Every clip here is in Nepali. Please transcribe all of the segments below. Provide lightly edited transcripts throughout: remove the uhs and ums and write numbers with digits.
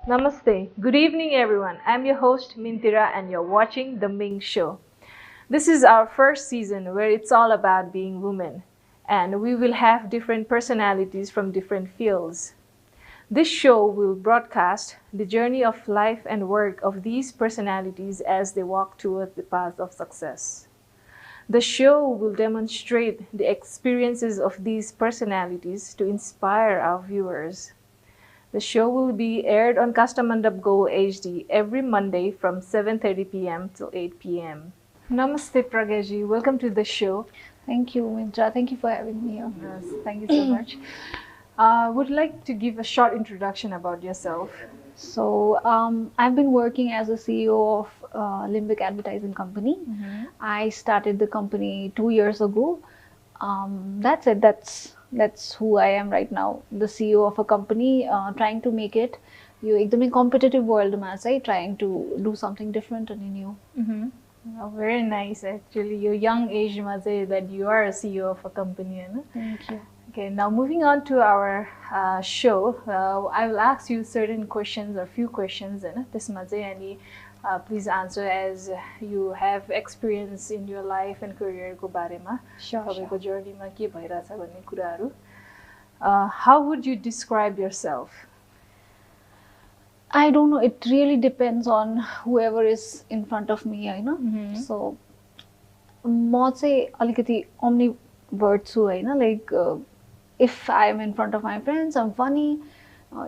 Namaste. Good evening, everyone. I'm your host, Mintira, and you're watching The Mink Show. This is our first season where it's all about being women, and we will have different personalities from different fields. This show will broadcast the journey of life and work of these personalities as they walk toward the path of success. The show will demonstrate the experiences of these personalities to inspire our viewers. The show will be aired on KASTHAMADAP Go HD every Monday from 7:30 p.m. till 8 p.m. Namaste, Pragya ji. Welcome to the show. Thank you, Mintra. Thank you for having me here. Yes, thank you so much. Would like to give a short introduction about yourself. So, I've been working as a CEO of Limbic Advertising Company. I started the company 2 years ago. That's it. That's who I am right now. The CEO of a company, trying to make it. You एकदमै competitive world मा चाहिँ trying to do something different and new. Oh, very nice, actually. Your young age, say that you are a CEO of a company. No? Thank you. Okay, now moving on to our show, I will ask you certain questions or few questions. Please answer as you have experience in your life and career ko barema. Sure. तपाईको journey मा के भइराछ भन्ने कुराहरु. How would you describe yourself? I don't know. It really depends on whoever is in front of me, you know. So, म चाहिँ अलिकति omnivert छु हैन, like if I'm in front of my friends, I'm funny.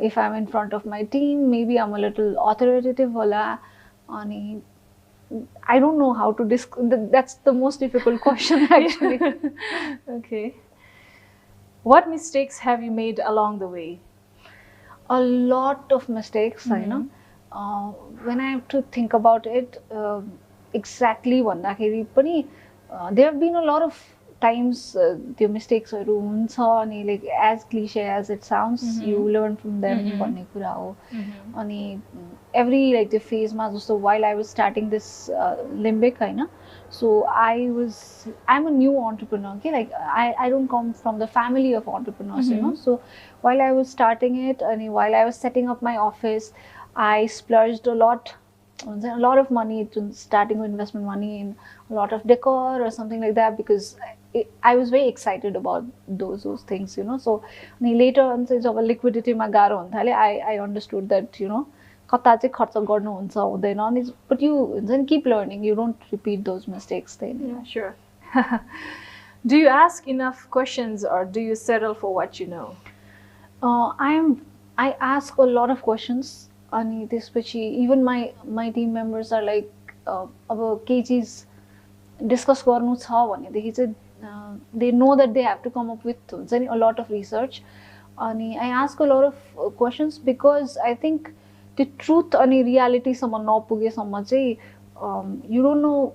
If I'm in front of my team, maybe I'm a little authoritative होला. अनि I don't know how to that's the most difficult question actually. Okay. What mistakes have you made along the way? A lot of mistakes, I know. When I have to think about it, exactly भन्दाखेरि पनि there have been a lot of times the mistakes हरु हुन्छ अनि like as cliche as it sounds, you learn from them भन्ने कुरा हो. अनि every like the phase मा जस्तो while I was starting this Limbic हैन, so I'm a new entrepreneur, okay, like I don't come from the family of entrepreneurs, you know. So while I was starting it and while I was setting up my office, I splurged a lot of money to starting investment money in a lot of decor or something like that, because I was very excited about those things, you know. So later on since our liquidity ma garo hunthale, I understood that, you know, कता चाहिँ खर्च गर्नु हुन्छ हुँदैन अनि but you keep learning, you don't repeat those mistakes then. Yeah, sure. Do you ask enough questions or do you settle for what you know? I ask a lot of questions अनि त्यसपछि even my team members are like अब केही चीज डिस्कस गर्नु छ भनेदेखि चाहिँ they know that they have to come up with हुन्छ नि a lot of research अनि I ask a lot of questions because I think the truth अनि reality सम्म नपुगेसम्म चाहिँ you don't know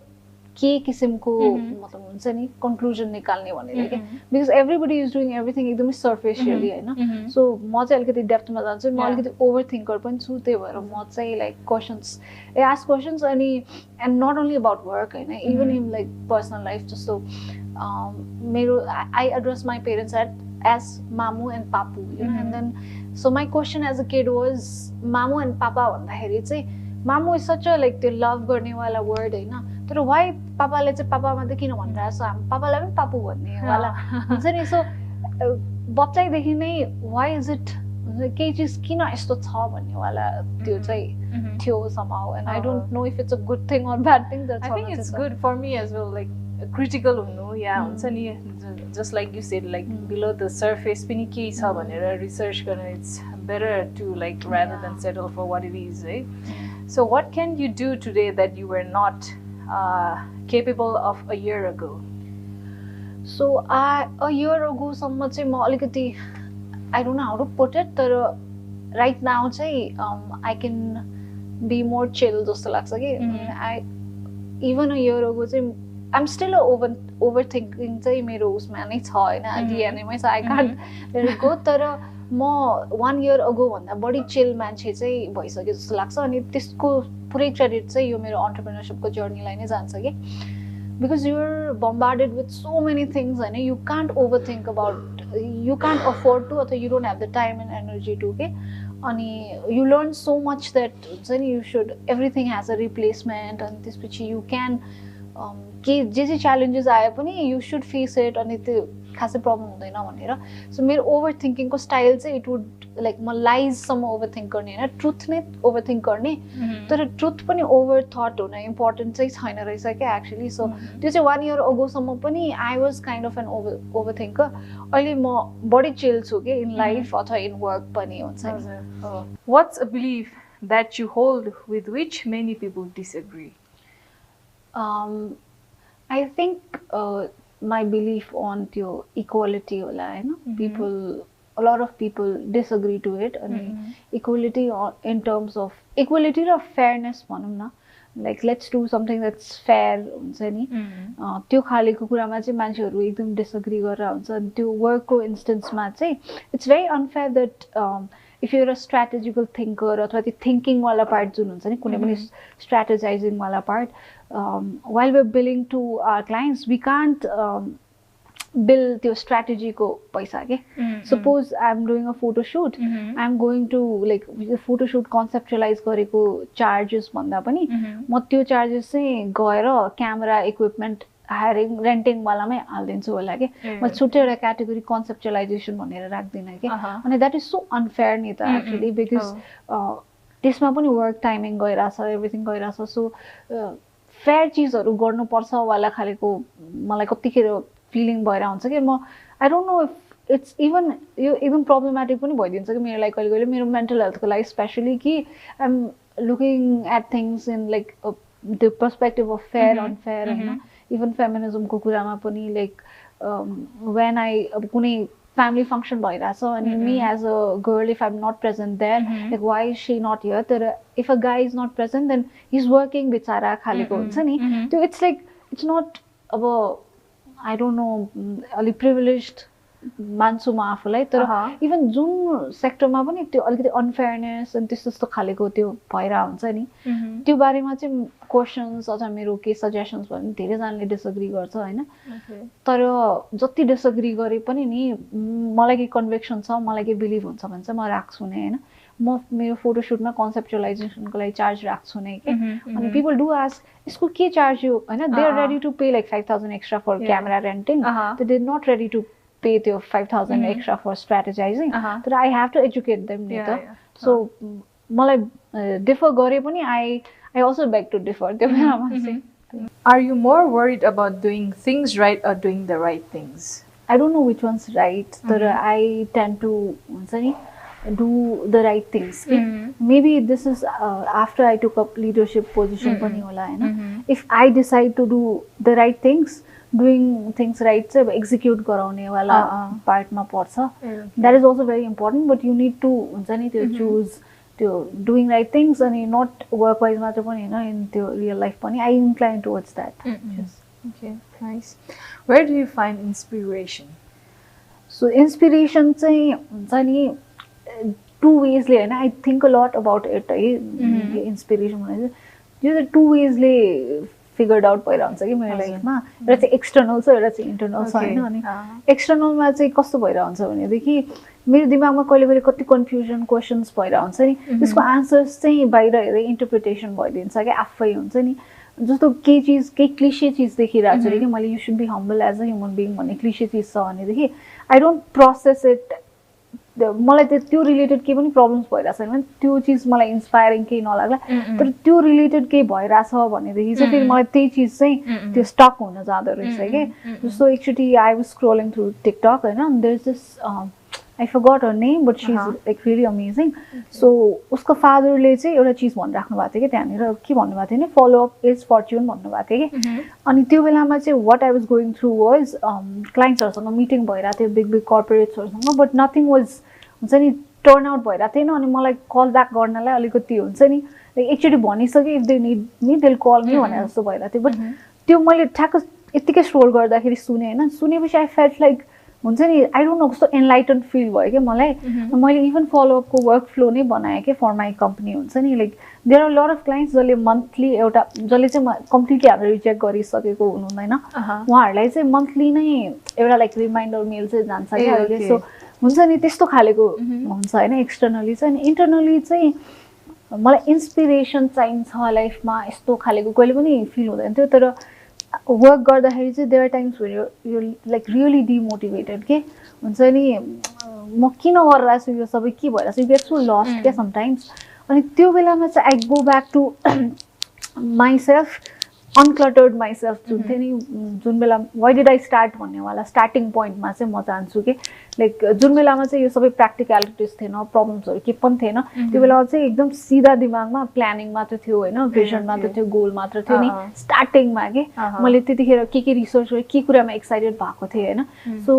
के किसिमको मतलब हुन्छ नि conclusion निकाल्ने भनेर के, because everybody is doing everything एकदमै superficially हैन. So म चाहिँ अलिकति डेप्थ मा जान्छु, म अलिकति ओभरथिंकर पनि छु, त्यही भएर म चाहिँ like questions I ask questions अनि and not only about work हैन, even in like personal life. Just so मेरो I address my parents as Mamu and Papu, you know. And then so my question as a kid was Mamu and Papa भन्दाखेरि चाहिँ Mamu is such a like the love गर्ने वाला word हैन, तर why पापाले चाहिँ पापा मात्रै किन भनिरहेको छ, हामी पापालाई पनि पापु भन्ने वाला हुन्छ नि. सो बच्चाइदेखि नै why is it केही चीज किन यस्तो छ भन्ने वाला त्यो चाहिँ थियो somehow, and I don't know if it's a good thing or bad thing. That's I think it's good for me as well, like critical हुनु. Yeah, हुन्छ नि, just like you said, like below the surface पनि के छ भनेर research गर्न, it's better to like rather than settle for what it is, right? So what can you do today that you were not capable of a year ago? So a year ago सम्म चाहिँ म अलिकति I don't know how to put it, तर right now चाहिँ I can be more chill जस्तो लाग्छ कि. Even a year ago चाहिँ I'm still overthinking चाहिँ मेरो उसमा नै छ हैन, DNA मै छ, I can't let it go. तर म 1 year ago भन्दा बढी चिल मान्छे चाहिँ भइसक्यो जस्तो लाग्छ अनि त्यसको पुरै क्रेडिट चाहिँ यो मेरो एन्टरप्रेन्योरशिपको जर्नीलाई नै जान्छ कि. Because you're bombarded with so many things and you can't overthink about, you can't afford to, or you don't have the time and energy to, okay? अनि you learn so much that you should everything has a replacement and त्यसपछि you can के जे challenges आए पनि you should face it अनि त्यो खासै प्रब्लम हुँदैन भनेर सो मेरो ओभर थिङ्किङको स्टाइल चाहिँ इट वुड लाइक म लाइजसम्म ओभर थिङ्क गर्ने होइन ट्रुथ नै ओभर थिङ्क गर्ने तर ट्रुथ पनि ओभर थट हुन इम्पोर्टेन्ट चाहिँ छैन रहेछ क्या एक्चुली सो त्यो चाहिँ 1 year अगोसम्म पनि I was kind of an over thinker अहिले म बढी चिल छु कि इन लाइफ अथवा इन वर्क पनि हुन्छ what's a belief that you hold with which many people disagree I think my belief on त्यो equality होला हैन people a lot of people disagree to it and equality in terms of equality र fairness भनौं न like let's do something that's fair हुन्छ नि त्यो खालेको कुरामा चाहिँ मान्छेहरु एकदम disagree गरेर हुन्छ अनि त्यो work को instance मा चाहिँ it's very unfair that if you're a strategical thinker अथवा त्यो thinking वाला part जुन हुन्छ नि कुनै पनि strategizing वाला part while we're billing to our clients we can't bill त्यो strategy को पैसा के suppose I'm doing a photo shoot I'm going to like photo shoot conceptualize गरेको charges भन्दा पनि म त्यो charges चाहिँ गएर camera equipment hiring renting वालामै हाल्दिन्छु होला के म छुट्टै एउटा क्याटेगोरी कन्सेप्चुअलाइजेसन भनेर राख्दिन के अनि दैट इज सो अनफेयर नि त एक्चुअली बिकज त्यसमा पनि वर्क टाइमिङ गइराछ एभ्रिथिङ गइराछ सो फेयर चीजहरु गर्नुपर्छ वाला खालेको मलाई कतिखेर फिलिङ भएर हुन्छ कि म I don't know if it's even यो एकदम प्रब्लमेटिक पनि भइदिन्छ कि मेरो लागि कहिले कहिले मेरो मेन्टल हेल्थको लागि स्पेशली कि I am looking at things in like the perspective of fair unfair हैन इभन फेमिनिजम को कुरामा पनि लाइक व्हेन आई अब कुनै family function भइराछ अनि me as a girl if I'm not present there like why is she not here तर if a guy is not present then he's working बिचारा खालेको हुन्छ नि त्यो it's like it's not अब I don't know अलि privileged मान्छु म आफूलाई तर इभन जुन सेक्टरमा पनि त्यो अलिकति अनफेयरनेस अनि त्यस्तो खालेको त्यो भइरा हुन्छ नि त्यो बारेमा चाहिँ क्वेशन्स अथवा मेरो के सजेसन्स भने धेरै जनाले डिसएग्री गर्छ हैन तर जति डिसएग्री गरे पनि नि मलाई के कन्भिक्सन छ मलाई के बिलिभ हुन्छ भने चाहिँ म राख्छु नै हैन म मेरो फोटो शुटमा कन्सेप्चुअलाइजेसनको लागि चार्ज राख्छु नै के अनि पीपल डु आस्क यसको के चार्ज हो हैन they are ready to pay like 5000 extra for camera renting but they are not ready to pay the 5,000 extra for strategizing but I have to educate them later so malai differ gare pani I also beg to differ are you more worried about doing things right or doing the right things I don't know which one's right but I tend to do the right things maybe this is after I took up leadership position pani hola haina if I decide to do the right things doing things right चाहिँ execute गराउने वाला पार्टमा पर्छ that is also very important but you need to हुन्छ नि त्यो choose त्यो doing right things अनि not work wise मात्र पनि हैन in त्यो real life पनि I incline towards that okay nice where do you find inspiration so inspiration चाहिँ हुन्छ नि two ways ले हैन I think a lot about it है inspiration भने यो two ways ले figured out भइरहन्छ कि मेरो लाइफमा एउटा चाहिँ एक्सटर्नल छ एउटा चाहिँ इन्टर्नल छ हैन अनि एक्सटर्नलमा चाहिँ कस्तो भइरहन्छ भनेदेखि मेरो दिमागमा कहिले कहिले कति कन्फ्युजन क्वेशन्स भइरहन्छ नि त्यसको आन्सर्स चाहिँ बाहिर हेरेर इन्टरप्रिटेसन भइदिन्छ कि आफै हुन्छ नि जस्तो के चीज के क्लिशे चीज देखिरहेको छु कि मैले you should be humble as a human being भन्ने क्लिशे चीज छ भनेदेखि आई डोन्ट प्रोसेस इट मलाई त्यो रिलेटेड के पनि प्रब्लम्स भइराछ हैन त्यो चीज मलाई इन्स्पायरिङ केही नलाग्ला तर त्यो रिलेटेड के भइराछ भनेदेखि चाहिँ फेरि मलाई त्यही चीज चाहिँ त्यो स्टक हुन जाँदो रहेछ के जस्तो एकचोटी I was scrolling through TikTok हैन there is this I forgot her name but she's like really amazing so उसको फादरले चाहिँ एउटा चीज भनिराख्नु भएको थियो के त्यहाँनिर के भन्नु भएको थियो नि फलो अप इज फर्च्युन भन्नु भएको थियो के अनि त्यो बेलामा चाहिँ what I was going through was क्लाइन्ट्सहरुसँग मिटिङ भइराथ्यो बिग बिग कर्पोरेट्सहरुसँग बट नथिङ वाज हुन्छ नि टर्न आउट भइराथ्यो थिएन अनि मलाई कल ब्याक गर्नलाई अलिकति हुन्छ नि एकचोटी भनिसके if they need me they will call me भने जस्तो भइराथ्यो बट त्यो मैले ठ्याक्क यतिकै स्क्रोल गर्दाखेरि सुने हैन सुनेपछि आई फेल्ट लाइक हुन्छ नि आई डोन्ट नो कस्तो एनलाइटन फिल भयो के मलाई मैले इभन फलोअपको वर्क फ्लो नै बनाएँ के फर माई कम्पनी हुन्छ नि like there are lot of clients जसले मन्थली एउटा जसले चाहिँ कम्प्लिटली हामीले रिजेक्ट गरिसकेको हुनुहुँदैन उहाँहरूलाई चाहिँ मन्थली नै एउटा लाइक रिमाइन्डर मेल चाहिँ जान्छ कि अहिले सो हुन्छ नि त्यस्तो खालेको हुन्छ हैन एक्सटर्नली चाहिँ अनि इन्टरनली चाहिँ मलाई इन्स्पिरेसन चाहिन्छ लाइफमा यस्तो खालेको कहिले पनि फिल हुँदैन थियो तर वर्क गर्दाखेरि चाहिँ there times where you like really demotivated के हुन्छ नि म किन गरिरहेको छु यो सबै के भइरहेको छ यु गेट सो लस्ट क्या समटाइम्स अनि त्यो बेलामा चाहिँ I go back to myself uncluttered myself जुन थियो नि जुन बेला वाइ डिड आई स्टार्ट भन्नेवाला स्टार्टिङ पोइन्टमा चाहिँ म जान्छु कि लाइक जुन बेलामा चाहिँ यो सबै प्र्याक्टिकलिटिज थिएन प्रब्लम्सहरू के पनि थिएन त्यो बेलामा चाहिँ एकदम सिधा दिमागमा प्लानिङ मात्र थियो होइन भिजन मात्र थियो गोल मात्र थियो नि स्टार्टिङमा कि मैले त्यतिखेर के रिसर्च गरेँ के कुरामा एक्साइटेड भएको थिएँ होइन सो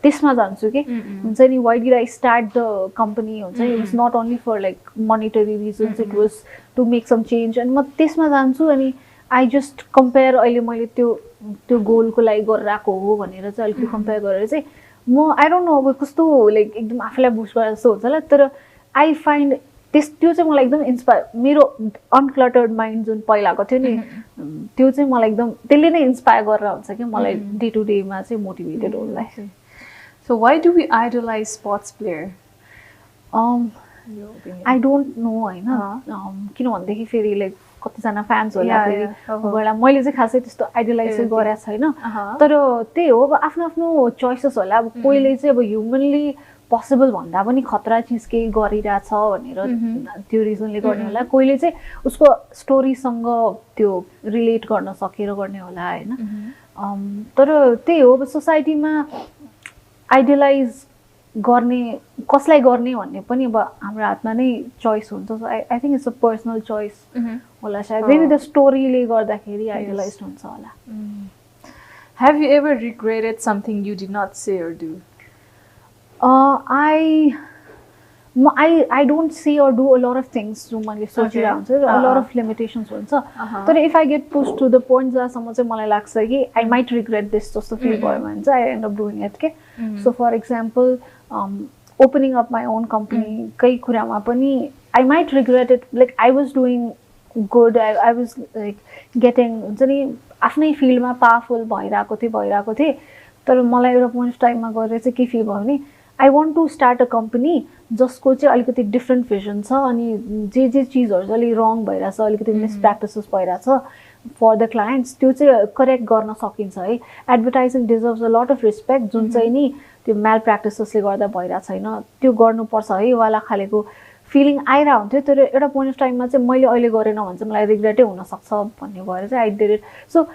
त्यसमा जान्छु कि हुन्छ नि why did I start the company हुन्छ it was not only for like monetary reasons it was to make some change अनि म त्यसमा जान्छु अनि आई जस्ट कम्पेयर अहिले मैले त्यो गोलको लागि गरेर आएको हो भनेर चाहिँ अलिकति कम्पेयर गरेर चाहिँ म आई डोन्ट नो अब कस्तो लाइक एकदम आफूलाई बुस्ट गरेर जस्तो हुन्छ होला तर आई फाइन्ड त्यो चाहिँ मलाई एकदम इन्सपायर मेरो अनक्लटर्ड माइन्ड जुन पहिलाको थियो नि त्यो चाहिँ मलाई एकदम त्यसले नै इन्सपायर गरेर हुन्छ कि मलाई डे टु डेमा चाहिँ मोटिभेटेड हुनलाई so why do we idolise sports player I don't know होइन किन भनेदेखि फेरि लाइक कतिजना फ्यान्स होला फेरि गएर मैले चाहिँ खासै त्यस्तो आइडलाइज चाहिँ गरेको छैन तर त्यही हो अब आफ्नो आफ्नो चोइसेस होला अब कोहीले चाहिँ अब ह्युमनली पोसिबल भन्दा पनि खतरा चिज केही गरिरहेछ भनेर त्यो रिजनले गर्ने होला कोहीले चाहिँ उसको स्टोरीसँग त्यो रिलेट गर्न सकेर गर्ने होला होइन तर त्यही हो अब सोसाइटीमा आइडलाइज गर्ने कसलाई गर्ने भन्ने पनि अब हाम्रो हातमा नै चोइस हुन्छ so I think it's a personal choice होला सायद मेबी द स्टोरीले गर्दाखेरि आइडलाइज हुन्छ होला Have you ever regretted something you did not say or do? I don't say or do a lot of things जो मैले सोचिरहेको हुन्छ a lot of limitations हुन्छ तर if I get pushed to the point जहाँसम्म चाहिँ मलाई लाग्छ कि I might regret this जस्तो फिल भयो भने चाहिँ I end up doing it के so for example opening up my own company कई कुरामा पनि I might regret it like I was doing good I was like getting हुन्छ नि आफ्नै फिल्डमा पावरफुल भइरहेको थिएँ तर मलाई एउटा पोइन्ट अफ टाइममा गएर चाहिँ के फिल भयो भने I want to start a company जसको चाहिँ अलिकति डिफ्रेन्ट भिजन छ अनि जे चिजहरू चाहिँ अलिक रङ भइरहेछ अलिकति मिसप्र्याक्टिसेस भइरहेछ फर द क्लाइन्ट्स त्यो चाहिँ करेक्ट गर्न सकिन्छ है advertising deserves a lot of respect जुन चाहिँ नि त्यो म्याल प्र्याक्टिसेसले गर्दा भइरहेको छैन त्यो गर्नुपर्छ है वाला खालेको फिलिङ आइरहेको हुन्थ्यो तर एउटा पोइन्ट अफ टाइममा चाहिँ मैले अहिले गरेन भने चाहिँ मलाई रिग्रेटै हुनसक्छ भन्ने भएर चाहिँ आई डिड इट सो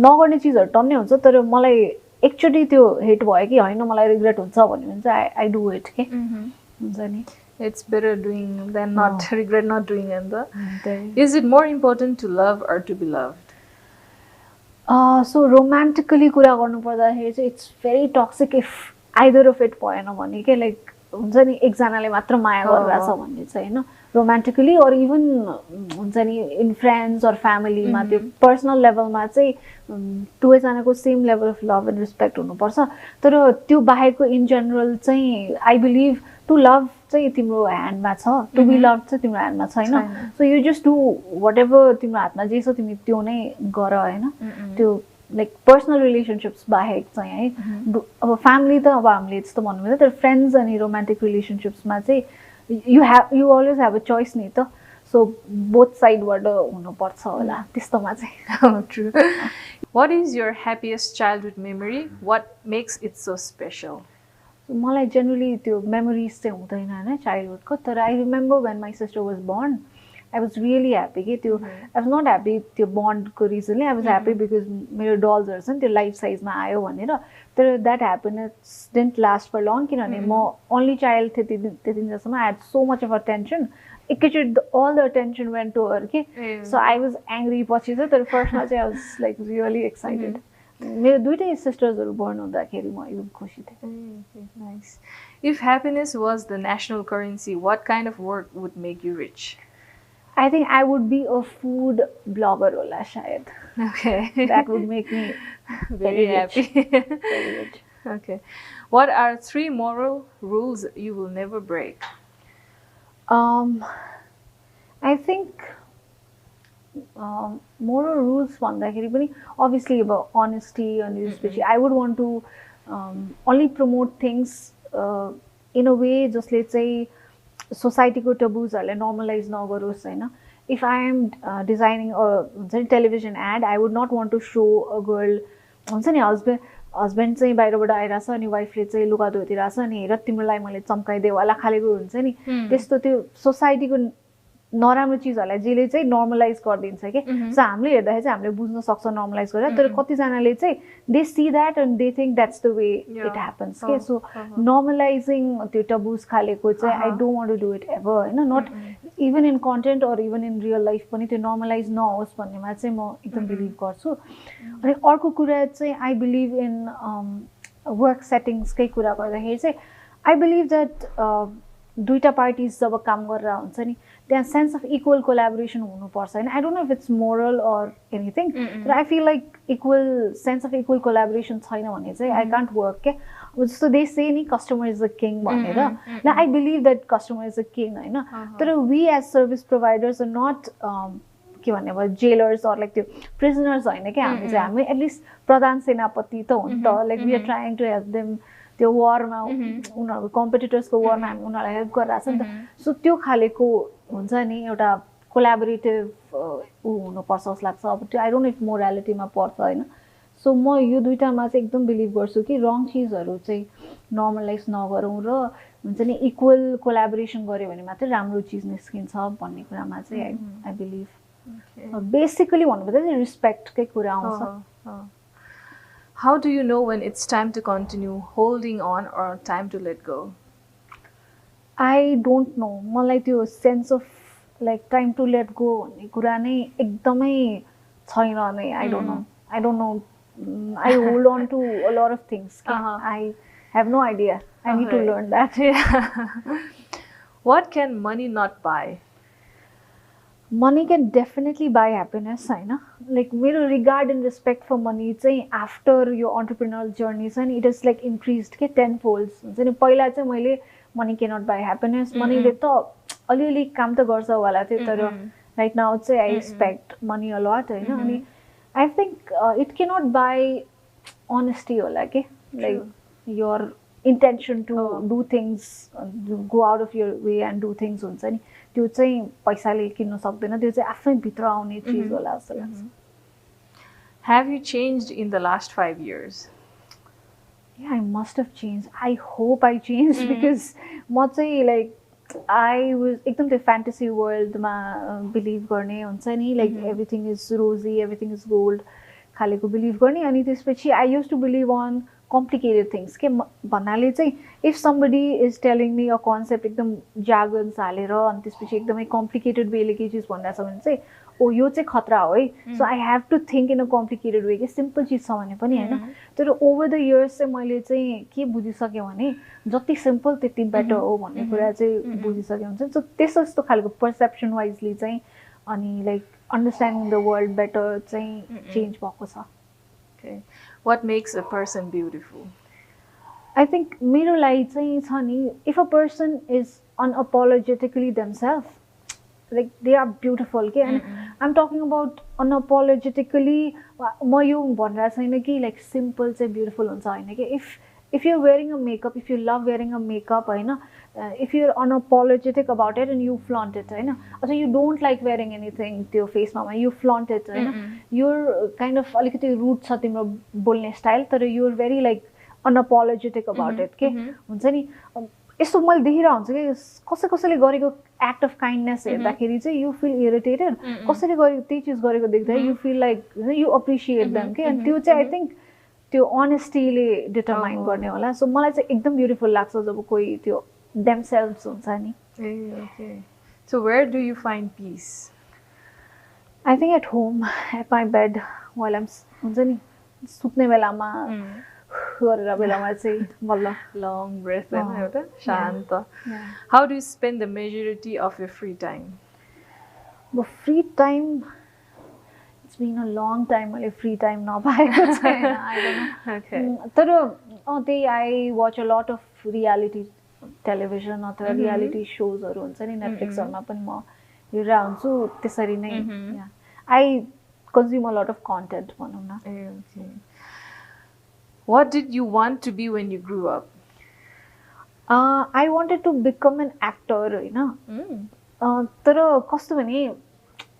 नगर्ने चिजहरू टन्नै हुन्छ तर मलाई एकचोटि त्यो हेट भयो कि होइन मलाई रिग्रेट हुन्छ भन्यो भने चाहिँ आई डु इट के हुन्छ नि It's better doing than not regret not doing it. Is it more important to love or to be loved? So romantically कुरा गर्नु पर्दाखेरि चाहिँ it's very toxic if either of it भएन भने के लाइक हुन्छ नि एकजनाले मात्र माया गरिरहेछ भन्ने चाहिँ होइन रोमान्टिकली और इभन हुन्छ नि इन फ्रेन्ड्स और फ्यामिलीमा त्यो पर्सनल लेभलमा चाहिँ दुवैजनाको same level of love and respect हुनुपर्छ तर त्यो बाहेकको इन जेनरल चाहिँ आई बिलिभ टु लभ चाहिँ तिम्रो ह्यान्डमा छ टु बी लभ चाहिँ तिम्रो ह्यान्डमा छैन so you just do whatever तिम्रो हातमा जे छ तिमी त्यो नै गर होइन त्यो लाइक पर्सनल रिलेसनसिप्स बाहेक चाहिँ है अब फ्यामिली त अब हामीले त्यस्तो भन्नु तर फ्रेन्ड्स अनि रोमान्टिक रिलेसनसिप्समा चाहिँ you always have a choice नि त सो बोथ साइडबाट हुनुपर्छ होला त्यस्तोमा चाहिँ True. What is your happiest childhood memory? What makes it so special? मलाई जेनरली त्यो मेमोरिज चाहिँ हुँदैन होइन चाइल्डहुडको तर I remember when my sister was born I was really happy कि त्यो I was not happy त्यो बन्डको रिजनले I was happy because मेरो डल्सहरू छ नि त्यो लाइफ साइजमा आयो भनेर तर that happiness didn't last for long किनभने म ओन्ली चाइल्ड थिएँ त्यति दिनसम्म I had so much of attention एकैचोटि all the attention went to her के सो आई वाज एङ्ग्री पछि चाहिँ तर फर्स्टमा चाहिँ I was like really excited मेरो दुइटै सिस्टर्सहरू बर्न हुँदाखेरि म एकदम खुसी थिएँ Nice. If happiness was the national currency, what kind of work would make you rich? I think I would be a food blogger होला शायद. Okay. That would make me very happy. Very rich. Okay. What are 3 moral rules you will never break? I think moral rules भन्दाखेरि पनि obviously about honesty and त्यसपछि I would want to only promote things in a way जसले चाहिँ सोसाइटीको टबुजहरूलाई नर्मलाइज नगरोस् होइन. इफ आई एम डिजाइनिङ हुन्छ नि television ad, I would not want to so a girl हुन्छ नि हस्बेन्ड चाहिँ बाहिरबाट आइरहेछ अनि वाइफले चाहिँ लुगा धोइदिइरहेछ अनि हेर तिम्रोलाई मैले चम्काइदिएँ होला खालेको हुन्छ नि. त्यस्तो त्यो सोसाइटीको नराम्रो चिजहरूलाई जसले चाहिँ नर्मलाइज गरिदिन्छ कि. सो हामीले हेर्दाखेरि चाहिँ हामीले बुझ्न सक्छ नर्मलाइज गरेर, तर कतिजनाले चाहिँ they see that and they think that's the way it happens के. सो नर्मलाइजिङ त्यो टबुज खालेको चाहिँ I don't want to do it ever होइन. Not even in content or even in real life पनि त्यो नर्मलाइज नहोस् भन्नेमा चाहिँ म एकदम बिलिभ गर्छु. अनि अर्को कुरा चाहिँ आई बिलिभ इन वर्क सेटिङ्सकै कुरा गर्दाखेरि चाहिँ आई बिलिभ द्याट दुईवटा पार्टिज जब काम गरेर हुन्छ नि त्यहाँ सेन्स अफ इक्वल कोलाबोरेसन हुनुपर्छ होइन. I don't know if it's moral or anything, तर I feel like equal sense of equal collaboration छैन भने चाहिँ आई कान्ट वर्क के. जस्तो दे से नि कस्टमर इज द किङ भनेर, ल I believe that customer is the king होइन. तर we as service providers are not के भन्ने भयो जेलर्स अर लाइक त्यो प्रिजनर्स होइन क्या. हामी चाहिँ हामी एटलिस्ट प्रधान सेनापति त हो नि त. Like we are trying to help them त्यो वारमा उनीहरूको कम्पिटिटर्सको वारमा हामी उनीहरूलाई हेल्प गरिरहेको छ नि त. सो त्यो खालेको हुन्छ नि एउटा कोलाबोरेटिभ ऊ हुनुपर्छ जस्तो लाग्छ. अब त्यो आई डोन्ट नो इफ मोरालिटीमा पर्छ होइन. सो म यो दुइटामा चाहिँ एकदम बिलिभ गर्छु कि रङ चिजहरू चाहिँ नर्मलाइज नगरौँ र हुन्छ नि इक्वल कोलाबोरेसन गऱ्यो भने मात्रै राम्रो चिज निस्किन्छ भन्ने कुरामा चाहिँ आई बिलिभ. बेसिकली भन्नुपर्दा चाहिँ रिस्पेक्टकै कुरा आउँछ. How do you know when it's time to continue holding on or time to let go? I don't know. मलाई त्यो sense of like time to let go भन्ने कुरा नै एकदमै छैन नै. I don't know. I hold on to a lot of things. I have no idea. I need to learn that. What can money not buy? Money can definitely buy happiness, होइन. Like मेरो regard and respect for money चाहिँ after your entrepreneurial journey चाहिँ it is like increased के tenfold. हुन्छ नि पहिला चाहिँ मैले money cannot buy happiness. मनीले त अलिअलि काम त गर्छ होला त्यो, तर right now चाहिँ I respect money a lot होइन. अनि I think it cannot buy honesty होला के. Like your intention to do things, go out of your way and do things हुन्छ नि त्यो चाहिँ पैसाले किन्न सक्दैन. त्यो चाहिँ आफ्नै भित्र आउने चिज होला जस्तो लाग्छ. Have you changed in the last 5 years? Yeah, I must have changed. I hope I changed because म चाहिँ like I was एकदम त्यो fantasy world मा believe गर्ने हुन्छ नि. Like everything is rosy, everything is gold खालेको believe गर्ने. अनि त्यसपछि I used to believe on complicated things के भन्नाले चाहिँ if somebody is telling me a concept एकदम jargons हालेर अनि त्यसपछि एकदमै complicated way ले केही चिज भनिरहेछ भने चाहिँ ओ यो चाहिँ खतरा हो है. So I have to think in a complicated way कि सिम्पल चिज छ भने पनि होइन. तर ओभर द इयर्स चाहिँ मैले चाहिँ के बुझिसकेँ भने जति सिम्पल त्यति बेटर हो भन्ने कुरा चाहिँ बुझिसकेँ हुन्छ. सो त्यस्तो यस्तो खालको पर्सेप्सन वाइजली चाहिँ अनि like understanding the world better चाहिँ चेन्ज भएको छ. What makes a person beautiful? I think मेरो लागि चाहिँ छ नि if a person is unapologetically themself like they are beautiful के. and I'm talking about unapologetically म यो भनिरहेको छैन कि like simple चाहिँ beautiful हुन्छ होइन कि. if you're wearing a makeup, if you love wearing a makeup होइन, if you're unapologetic about it and you flaunt it होइन, अथवा you don't like wearing anything त्यो फेसमा you flaunt it होइन, you're kind of अलिकति rude छ तिम्रो बोल्ने स्टाइल तर you're very like unapologetic about it के हुन्छ नि. यस्तो मैले देखिरहेको हुन्छ कि कसैले गरेको एक्ट अफ काइन्डनेस हेर्दाखेरि चाहिँ यु फिल इरिटेटेड, कसैले गरेको त्यही चिज गरेको देख्दाखेरि you feel like you appreciate them के. अनि त्यो चाहिँ आई थिङ्क त्यो अनेस्टीले डिटरमाइन गर्ने होला. सो मलाई चाहिँ एकदम ब्युटिफुल लाग्छ जब कोही त्यो देमसेल्भ्स हुन्छ नि. So where do you find peace? I think at home at my bed while I'm हुन्छ नि सुत्ने बेलामा गरेर बेलामा चाहिँ बल्ल लङ ब्रेथ होइन एउटा शान्त. How do you spend the majority of your free time? अब free time it's been a long time मैले फ्री टाइम नपाएको छैन. तर त्यही I watch a lot of reality television अथवा रियालिटी सोजहरू हुन्छ नि नेटफ्लिक्सहरूमा पनि म हेरेर हुन्छु. त्यसरी नै I consume a lot of content भनौँ न. What did you want to be when you grew up? I wanted to become an actor होइन तर कस्तो भने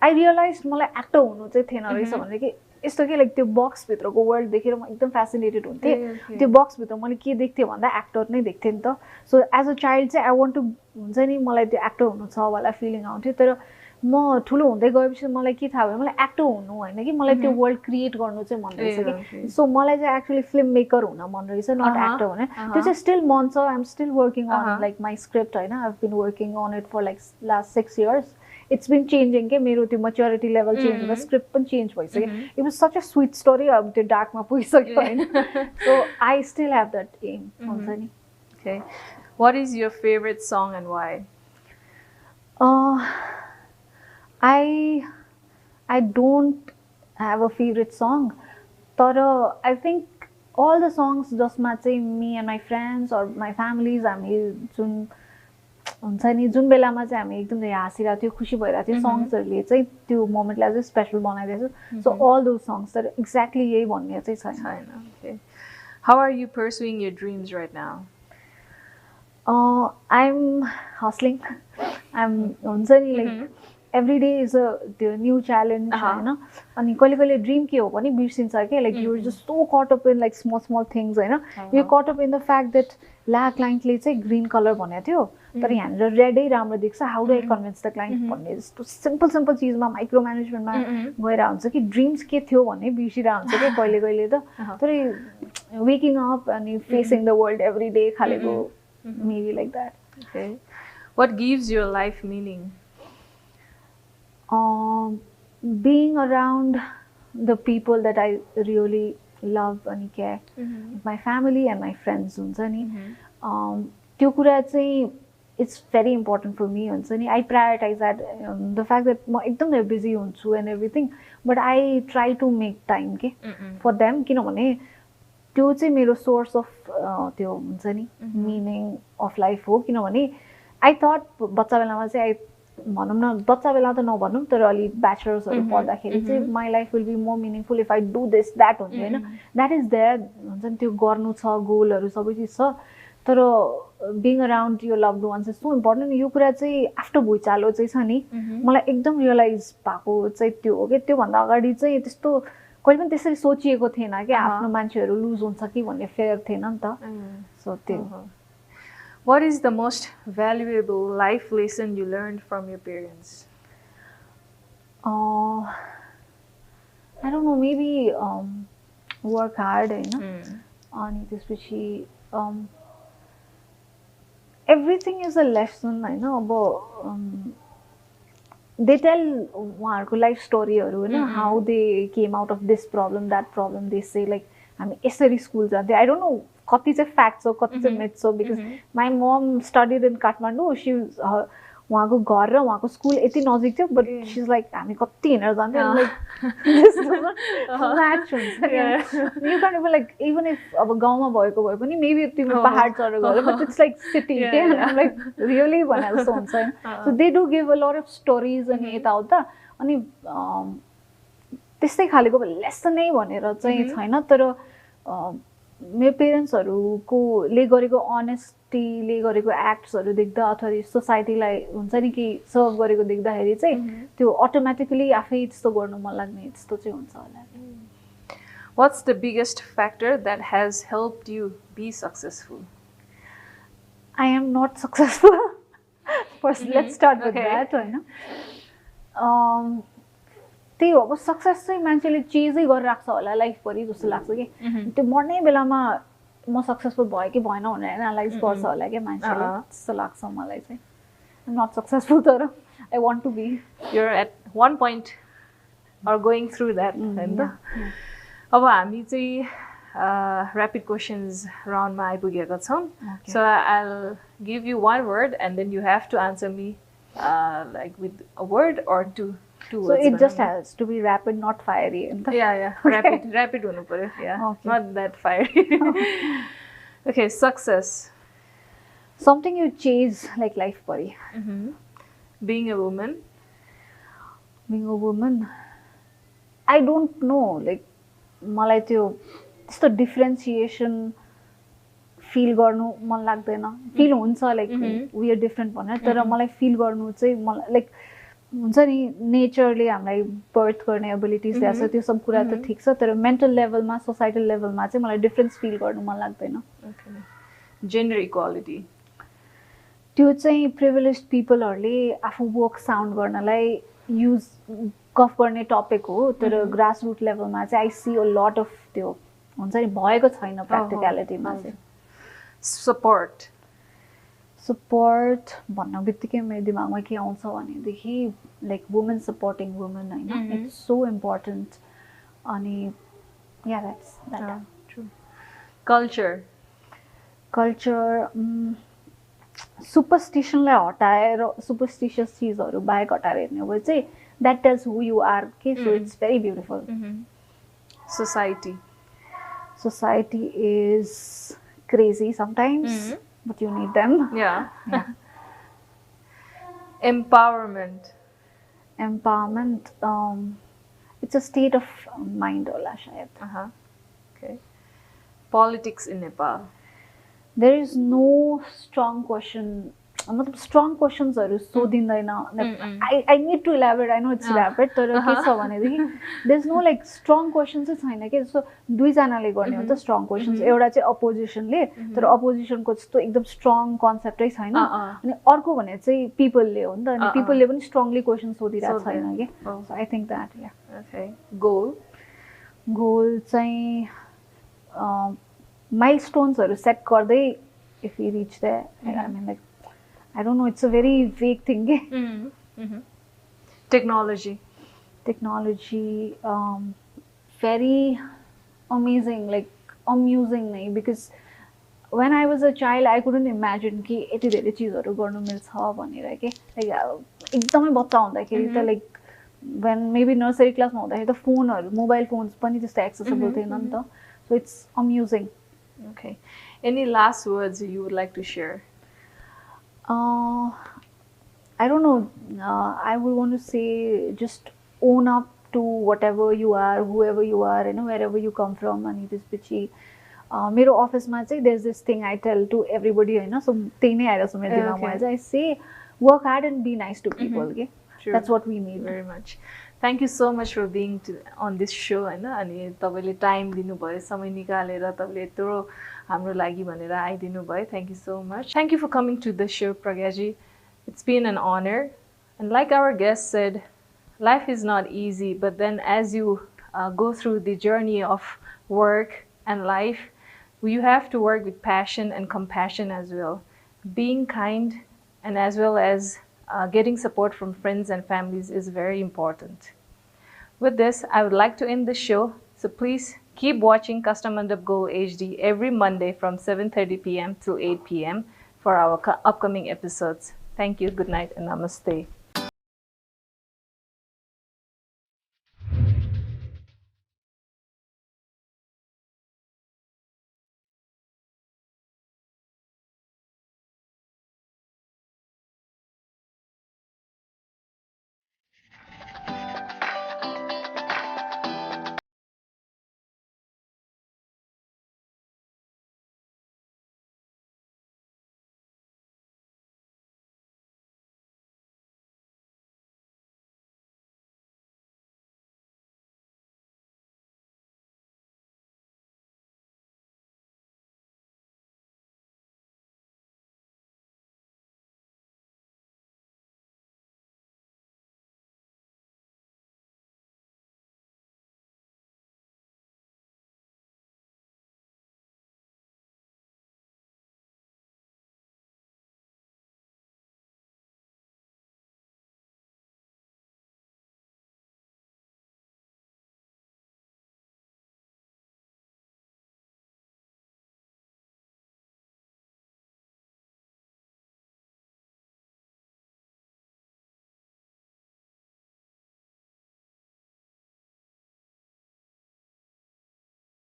आई रियलाइज मलाई एक्टर हुनु चाहिँ थिएन रहेछ भने कि यस्तो के लाइक त्यो बक्सभित्रको वर्ल्ड देखेर म एकदम फेसिनेटेड हुन्थेँ त्यो बक्सभित्र मैले के देख्थेँ भन्दा एक्टर नै देख्थेँ नि त सो एज अ चाइल्ड चाहिँ आई वान्ट टु हुन्छ नि मलाई त्यो एक्टर हुनु छ वाला फिलिङ आउँथ्यो तर म ठुलो हुँदै गएपछि मलाई के थाहा भयो मलाई एक्टर हुनु होइन कि मलाई त्यो वर्ल्ड क्रिएट गर्नु चाहिँ मन रहेछ कि सो मलाई चाहिँ एक्चुली फिल्म मेकर हुन मन रहेछ नट एक्टर हुने त्यो चाहिँ स्टिल मन छ I am still working on like my script होइन I have been working on it for like last 6 years it's been changing के मेरो त्यो maturity level change हुँदा स्क्रिप्ट पनि चेन्ज भइसक्यो it was such a sweet story अब त्यो डार्कमा पुगिसक्यो होइन so I still have that aim हुन्छ नि okay what is your favorite song and why I don't have a favorite song तर I think all the songs जसमा चाहिँ me and my friends or my families हामी जुन हुन्छ नि जुन बेलामा चाहिँ हामी एकदम हाँसिरहेको थियो खुसी भइरहेको थियो सङ्ग्सहरूले चाहिँ त्यो मोमेन्टलाई चाहिँ स्पेसल बनाइदिएछ सो अल दोज सङ्ग्स तर एक्ज्याक्टली यही भन्ने चाहिँ छैन how are you pursuing your dreams right now I am hustling I am हुन्छ नि like every day is a त्यो न्यू च्यालेन्ज होइन अनि कहिले कहिले ड्रिम के हो पनि बिर्सिन्छ क्या like you're just so caught up in like small small things होइन यो caught up in the fact that ला क्लाइन्टले चाहिँ ग्रिन कलर भनेको थियो तर यहाँनिर रेडै राम्रो देख्छ how do I convince the client भन्ने जस्तो सिम्पल सिम्पल चिजमा माइक्रो म्यानेजमेन्टमा गएर हुन्छ कि ड्रिम्स के थियो भन्ने बिर्सिरहेको हुन्छ कि कहिले कहिले त तर वेकिङ अप अनि facing the world every day खालेको maybe like that what gives your life meaning being around the people that I really love and care, my family and my friends हुन्छ नि त्यो कुरा चाहिँ it's very important for me हुन्छ नि I prioritize that the fact that म एकदम busy हुन्छु and everything but I try to make time के for them किनभने त्यो चाहिँ मेरो source of त्यो हुन्छ नि meaning of life हो किनभने I thought बच्चा बेलामा चाहिँ भनौँ न बच्चा बेला त नभनौँ तर अलिक ब्याचलर्सहरू पढ्दाखेरि चाहिँ my life will be more meaningful if I do this that हुन्थ्यो होइन द्याट इज देयर हुन्छ नि त्यो गर्नु छ गोलहरू सबै चिज छ तर बिङ अराउन्ड यो लभड वान्स इज सो इम्पोर्टेन्ट यो कुरा चाहिँ आफ्टर भुइँचालो चाहिँ छ नि मलाई एकदम रियलाइज भएको चाहिँ त्यो हो कि त्योभन्दा अगाडि चाहिँ त्यस्तो कहिले पनि त्यसरी सोचिएको थिएन कि आफ्नो मान्छेहरू लुज हुन्छ कि भन्ने फेयर थिएन नि त सो त्यो What is the most valuable life lesson you learned from your parents? I don't know, maybe work hard, अनि त्यसपछि everything is a lesson, होइन अब they tell उहाँहरूको लाइफ स्टोरीहरू होइन how they came out of this problem, that problem, they say like हामी यसरी स्कुल जान्थ्यो आई डोन्ट नो कति चाहिँ फ्याक्ट हो कति चाहिँ मिथ हो because my mom studied in Kathmandu she उहाँको घर र उहाँको स्कुल यति नजिक थियो बट सी इज लाइक हामी कति हिँडेर जान्थ्यौँ म्याच हुन्छ you can like even if अब गाउँमा भएको भए पनि मेबी तिम्रो पहाड चढेर गयो बट इट्स लाइक सिटी के लाइक रियली भने जस्तो हुन्छ होइन so they do give a lot of stories अनि यताउता अनि त्यस्तै खालेको लेसनै भनेर चाहिँ छैन तर मेरो पेरेन्ट्सहरूले गरेको अनेस्टीले गरेको एक्ट्सहरू देख्दा अथवा सोसाइटीलाई हुन्छ नि कि सर्भ गरेको देख्दाखेरि चाहिँ त्यो अटोमेटिकली आफै त्यस्तो गर्नु मन लाग्ने त्यस्तो चाहिँ हुन्छ होला What's the biggest factor that has helped you be successful? I am not successful. First, let's start with that, होइन त्यही हो अब सक्सेस चाहिँ मान्छेले चेजै गरिरहेको छ होला लाइफभरि जस्तो लाग्छ कि त्यो मर्ने बेलामा म सक्सेसफुल भयो कि भएन भनेर एनालाइज गर्छ होला क्या मान्छेले त्यस्तो लाग्छ मलाई चाहिँ नट सक्सेसफुल तर I want to be you're at one point are going through that होइन त अब हामी चाहिँ ऱ्यापिड क्वेसन्स राउन्डमा आइपुगेका छौँ so I will give you one word and then you have to answer me like with a word or two So it just has to be rapid, not fiery. Yeah. Okay. Rapid hunu paryo. Yeah. Okay. Not that fiery. Okay, success. Something you chase like life pari. Being a woman. Being a woman. I don't know. Like, malai त्यो त्यस्तो differentiation फिल गर्नु मन लाग्दैन फिल हुन्छ लाइक वी आर डिफरेन्ट भनेर तर मलाई फिल गर्नु चाहिँ मलाई लाइक हुन्छ नि नेचरले हामीलाई बर्थ गर्ने एबिलिटिज दिएको छ त्यो सब कुरा त ठिक छ तर मेन्टल लेभलमा सोसाइटल लेभलमा चाहिँ मलाई डिफरेन्स फिल गर्नु मन लाग्दैन जेन्डर इक्वालिटी त्यो चाहिँ प्रिभिलेज्ड पिपलहरूले आफू वर्क साउन्ड गर्नलाई युज गफ गर्ने टपिक हो तर ग्रास रुट लेभलमा चाहिँ I see a lot of त्यो हुन्छ नि भएको छैन प्र्याक्टिकलिटीमा चाहिँ सपोर्ट भन्न बित्तिकै मेरो दिमागमा के आउँछ भनेदेखि लाइक वुमेन सपोर्टिङ वुमेन होइन इट्स सो इम्पोर्टेन्ट अनि या द्याट्स कल्चर सुपरस्टिसनलाई हटाएर सुपरस्टिसियस चिजहरू बाहेक हटाएर हेर्ने हो भने चाहिँ that tells who you are के so it's very beautiful society is crazy sometimes but you need them empowerment it's a state of mind होला shayad okay politics in Nepal there is no strong question मतलब स्ट्रङ क्वेसन्सहरू सोधिँदैन I need to elaborate I know it's elaborate तर के छ भनेदेखि there is no like strong question चाहिँ छैन कि जस्तो दुईजनाले गर्ने हो त स्ट्रङ क्वेसन्स एउटा चाहिँ अपोजिसनले तर अपोजिसनको जस्तो एकदम स्ट्रङ कन्सेप्टै छैन अनि अर्को भने चाहिँ पिपलले हो नि त अनि पिपलले पनि स्ट्रङली क्वेसन सोधिरहेको छैन कि so I think that yeah goal चाहिँ माइलस्टोन्सहरू सेट गर्दै if you reach that I mean like I don't know, it's a very vague thing. Technology, very amazing, like amusing, because when I was a child, I couldn't imagine कि यति धेरै चिजहरू गर्नु मिल्छ भनेर के लाइक एकदमै बच्चा हुँदाखेरि त like when maybe nursery class मा हुँदाखेरि त फोनहरू मोबाइल फोन्स पनि त्यस्तो एक्सेसिबल थिएन नि त so it's amusing. Okay, any last words you would like to share? I don't know. I would want to say just own up to whatever you are, whoever you are, you know, wherever you come from. And it is bitchy. Mero office ma chai there's this thing I tell to everybody, you know. So त्यही नै आएर छ मेरो दिमागमा चाहिँ I say work hard and be nice to people. Okay, that's what we need very much. Thank you so much for being on this show. हैन अनि तपाईले टाइम दिनुभयो समय निकालेर तपाईले यत्रो हाम्रो लागि भनेर आइदिनु भयो thank you so much thank you for coming to the show Pragyaji it's been an honour and like our guest said life is not easy but then as you go through the journey of work and life you have to work with passion and compassion as well being kind and as well as getting support from friends and families is very important. With this, I would like to end the show, so please keep watching KASTHAMADAP Gold HD every Monday from 7:30 p.m. to 8 p.m. for our upcoming episodes. Thank you, good night, and namaste.